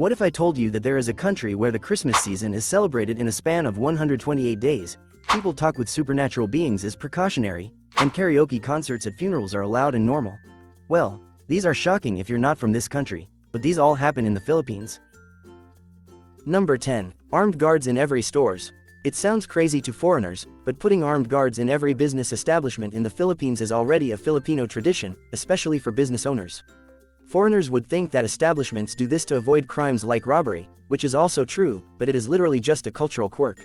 What if I told you that there is a country where the Christmas season is celebrated in a span of 128 days, people talk with supernatural beings as precautionary, and karaoke concerts at funerals are allowed and normal? Well, these are shocking if you're not from this country, but these all happen in the Philippines. Number 10. Armed guards in every stores. It sounds crazy to foreigners, but putting armed guards in every business establishment in the Philippines is already a Filipino tradition, especially for business owners. Foreigners would think that establishments do this to avoid crimes like robbery, which is also true, but it is literally just a cultural quirk.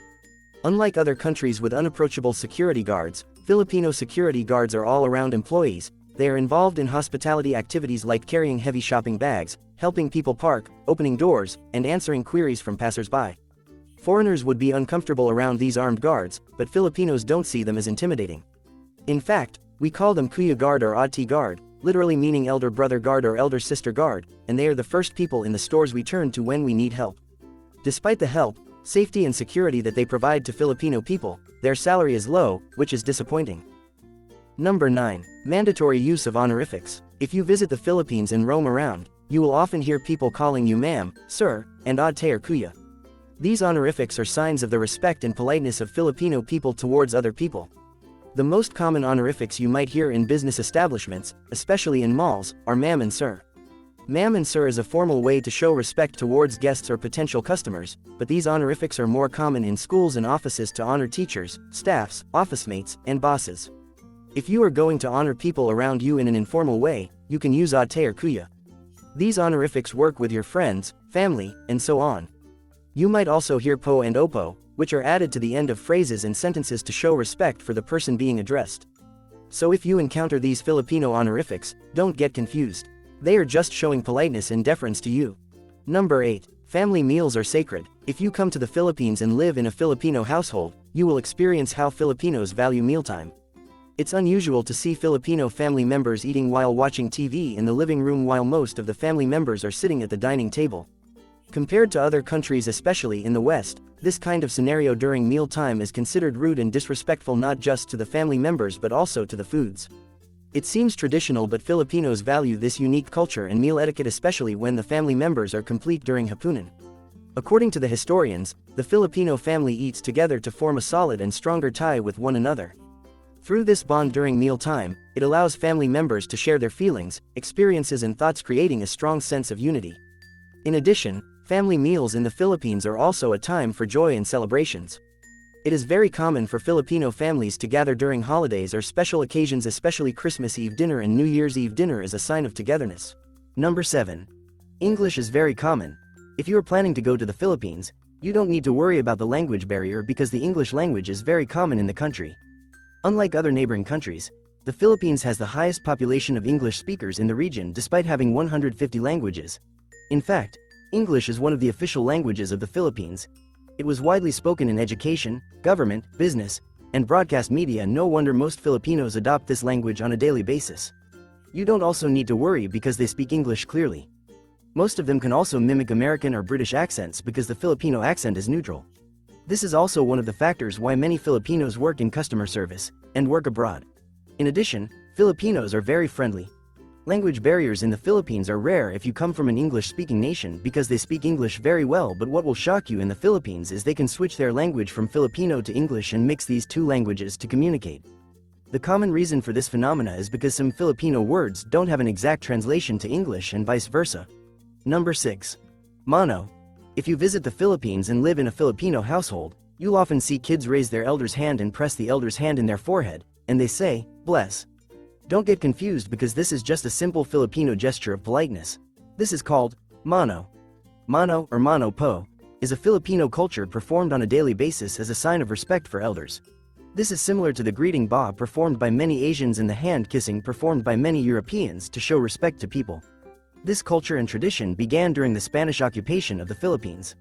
Unlike other countries with unapproachable security guards, Filipino security guards are all-around employees. They are involved in hospitality activities like carrying heavy shopping bags, helping people park, opening doors, and answering queries from passers-by. Foreigners would be uncomfortable around these armed guards, but Filipinos don't see them as intimidating. In fact, we call them Kuya Guard or Ate Guard, literally meaning elder brother guard or elder sister guard, and they are the first people in the stores we turn to when we need help. Despite the help, safety and security that they provide to Filipino people, their salary is low, which is disappointing. Number 9. Mandatory use of honorifics. If you visit the Philippines and roam around, you will often hear people calling you ma'am, sir, and ate or kuya. These honorifics are signs of the respect and politeness of Filipino people towards other people. The most common honorifics you might hear in business establishments, especially in malls, are ma'am and sir. Ma'am and sir is a formal way to show respect towards guests or potential customers, but these honorifics are more common in schools and offices to honor teachers, staffs, office mates, and bosses. If you are going to honor people around you in an informal way, you can use ate or kuya. These honorifics work with your friends, family, and so on. You might also hear po and opo, which are added to the end of phrases and sentences to show respect for the person being addressed. So if you encounter these Filipino honorifics, don't get confused. They are just showing politeness and deference to you. Number 8. Family meals are sacred. If you come to the Philippines and live in a Filipino household, you will experience how Filipinos value mealtime. It's unusual to see Filipino family members eating while watching TV in the living room while most of the family members are sitting at the dining table. Compared to other countries, especially in the West, this kind of scenario during mealtime is considered rude and disrespectful not just to the family members but also to the foods. It seems traditional, but Filipinos value this unique culture and meal etiquette, especially when the family members are complete during hapunan. According to the historians, the Filipino family eats together to form a solid and stronger tie with one another. Through this bond during mealtime, it allows family members to share their feelings, experiences and thoughts, creating a strong sense of unity. In addition, family meals in the Philippines are also a time for joy and celebrations. It is very common for Filipino families to gather during holidays or special occasions, especially Christmas Eve dinner and New Year's Eve dinner, as a sign of togetherness. Number 7. English is very common. If you are planning to go to the Philippines, you don't need to worry about the language barrier because the English language is very common in the country. Unlike other neighboring countries, the Philippines has the highest population of English speakers in the region despite having 150 languages. In fact, English is one of the official languages of the Philippines. It was widely spoken in education, government, business, and broadcast media. No wonder most Filipinos adopt this language on a daily basis. You don't also need to worry because they speak English clearly. Most of them can also mimic American or British accents because the Filipino accent is neutral. This is also one of the factors why many Filipinos work in customer service and work abroad. In addition, Filipinos are very friendly. Language barriers in the Philippines are rare if you come from an English-speaking nation because they speak English very well, but what will shock you in the Philippines is they can switch their language from Filipino to English and mix these two languages to communicate. The common reason for this phenomena is because some Filipino words don't have an exact translation to English and vice versa. Number 6. Mano. If you visit the Philippines and live in a Filipino household, you'll often see kids raise their elder's hand and press the elder's hand in their forehead, and they say, bless. Don't get confused because this is just a simple Filipino gesture of politeness. This is called mano. Mano or mano po is a Filipino culture performed on a daily basis as a sign of respect for elders. This is similar to the greeting ba performed by many Asians and the hand kissing performed by many Europeans to show respect to people. This culture and tradition began during the Spanish occupation of the Philippines.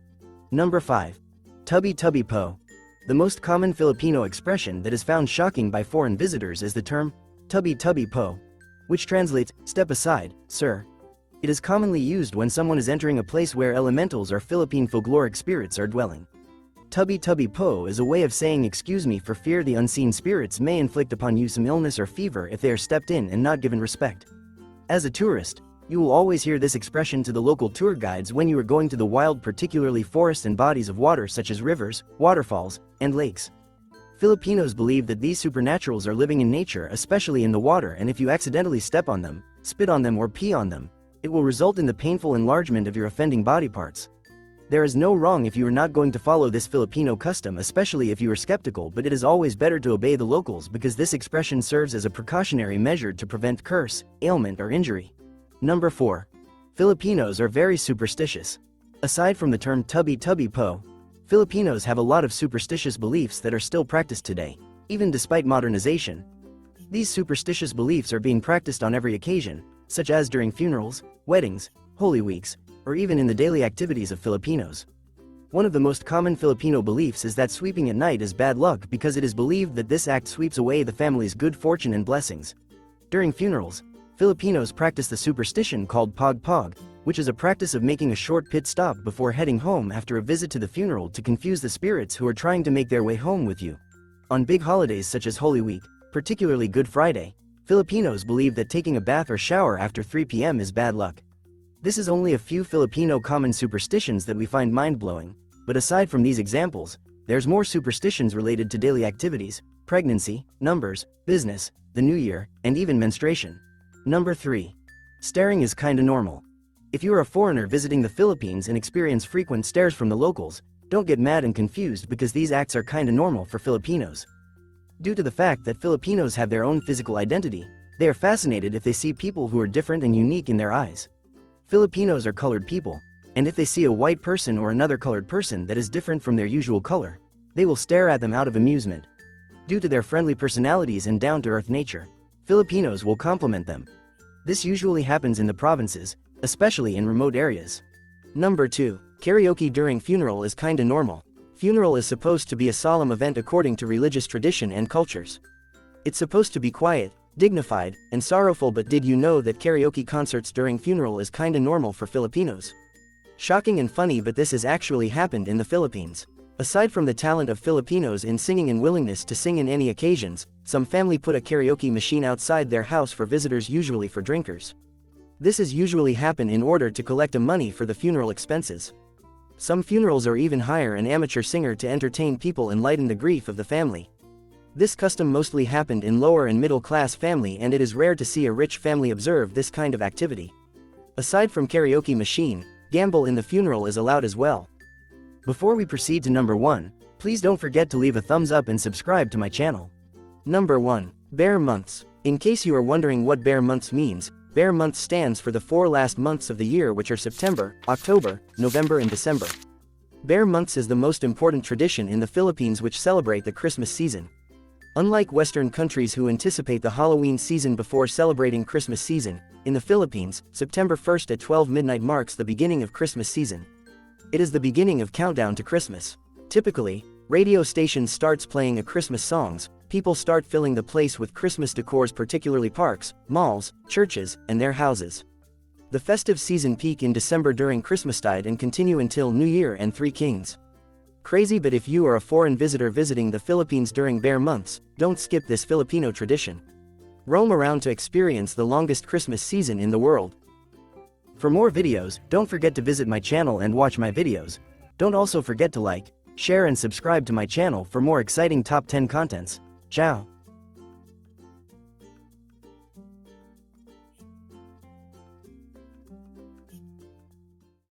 Number 5. Tabi-tabi po. The most common Filipino expression that is found shocking by foreign visitors is the term Tabi-tabi po, which translates, step aside, sir. It is commonly used when someone is entering a place where elementals or Philippine folkloric spirits are dwelling. Tabi-tabi po is a way of saying excuse me for fear the unseen spirits may inflict upon you some illness or fever if they are stepped in and not given respect. As a tourist, You will always hear this expression to the local tour guides when you are going to the wild, particularly forests and bodies of water such as rivers, waterfalls, and lakes. Filipinos believe that these supernaturals are living in nature, especially in the water, and if you accidentally step on them, spit on them or pee on them, it will result in the painful enlargement of your offending body parts. There is no wrong if you are not going to follow this Filipino custom, especially if you are skeptical, but it is always better to obey the locals because this expression serves as a precautionary measure to prevent curse, ailment or injury. Number 4. Filipinos are very superstitious. Aside from the term tabi-tabi po, Filipinos have a lot of superstitious beliefs that are still practiced today, even despite modernization. These superstitious beliefs are being practiced on every occasion, such as during funerals, weddings, Holy Weeks, or even in the daily activities of Filipinos. One of the most common Filipino beliefs is that sweeping at night is bad luck because it is believed that this act sweeps away the family's good fortune and blessings. During funerals, Filipinos practice the superstition called pog-pog, which is a practice of making a short pit stop before heading home after a visit to the funeral to confuse the spirits who are trying to make their way home with you. On big holidays such as Holy Week, particularly Good Friday, Filipinos believe that taking a bath or shower after 3 p.m. is bad luck. This is only a few Filipino common superstitions that we find mind-blowing, but aside from these examples, there's more superstitions related to daily activities, pregnancy, numbers, business, the new year, and even menstruation. Number 3. Staring is kinda normal. If you are a foreigner visiting the Philippines and experience frequent stares from the locals, don't get mad and confused because these acts are kinda normal for Filipinos. Due to the fact that Filipinos have their own physical identity, they are fascinated if they see people who are different and unique in their eyes. Filipinos are colored people, and if they see a white person or another colored person that is different from their usual color, they will stare at them out of amusement. Due to their friendly personalities and down-to-earth nature, Filipinos will compliment them. This usually happens in the provinces, especially in remote areas. Number 2. Karaoke during funeral is kinda normal. Funeral is supposed to be a solemn event according to religious tradition and cultures. It's supposed to be quiet, dignified, and sorrowful, but did you know that karaoke concerts during funeral is kinda normal for Filipinos? Shocking and funny, but this has actually happened in the Philippines. Aside from the talent of Filipinos in singing and willingness to sing in any occasions, some family put a karaoke machine outside their house for visitors, usually for drinkers. This has usually happened in order to collect money for the funeral expenses. Some funerals are even hire an amateur singer to entertain people and lighten the grief of the family. This custom mostly happened in lower and middle class family, and it is rare to see a rich family observe this kind of activity. Aside from karaoke machine, gamble in the funeral is allowed as well. Before we proceed to number 1, please don't forget to leave a thumbs up and subscribe to my channel. Number 1. Bear months. In case you are wondering what bear months means, bear month stands for the 4 last months of the year, which are September, October, November and December. Bear months is the most important tradition in the Philippines, which celebrate the Christmas season. Unlike Western countries who anticipate the Halloween season before celebrating Christmas season, in the Philippines, September 1st at 12 midnight marks the beginning of Christmas season. It is the beginning of countdown to Christmas. Typically, radio stations starts playing Christmas songs, people start filling the place with Christmas decors, particularly parks, malls, churches, and their houses. The festive season peak in December during Christmastide and continue until New Year and Three Kings. Crazy, but if you are a foreign visitor visiting the Philippines during bear months, don't skip this Filipino tradition. Roam around to experience the longest Christmas season in the world. For more videos, don't forget to visit my channel and watch my videos. Don't also forget to like, share and subscribe to my channel for more exciting top 10 contents. Ciao.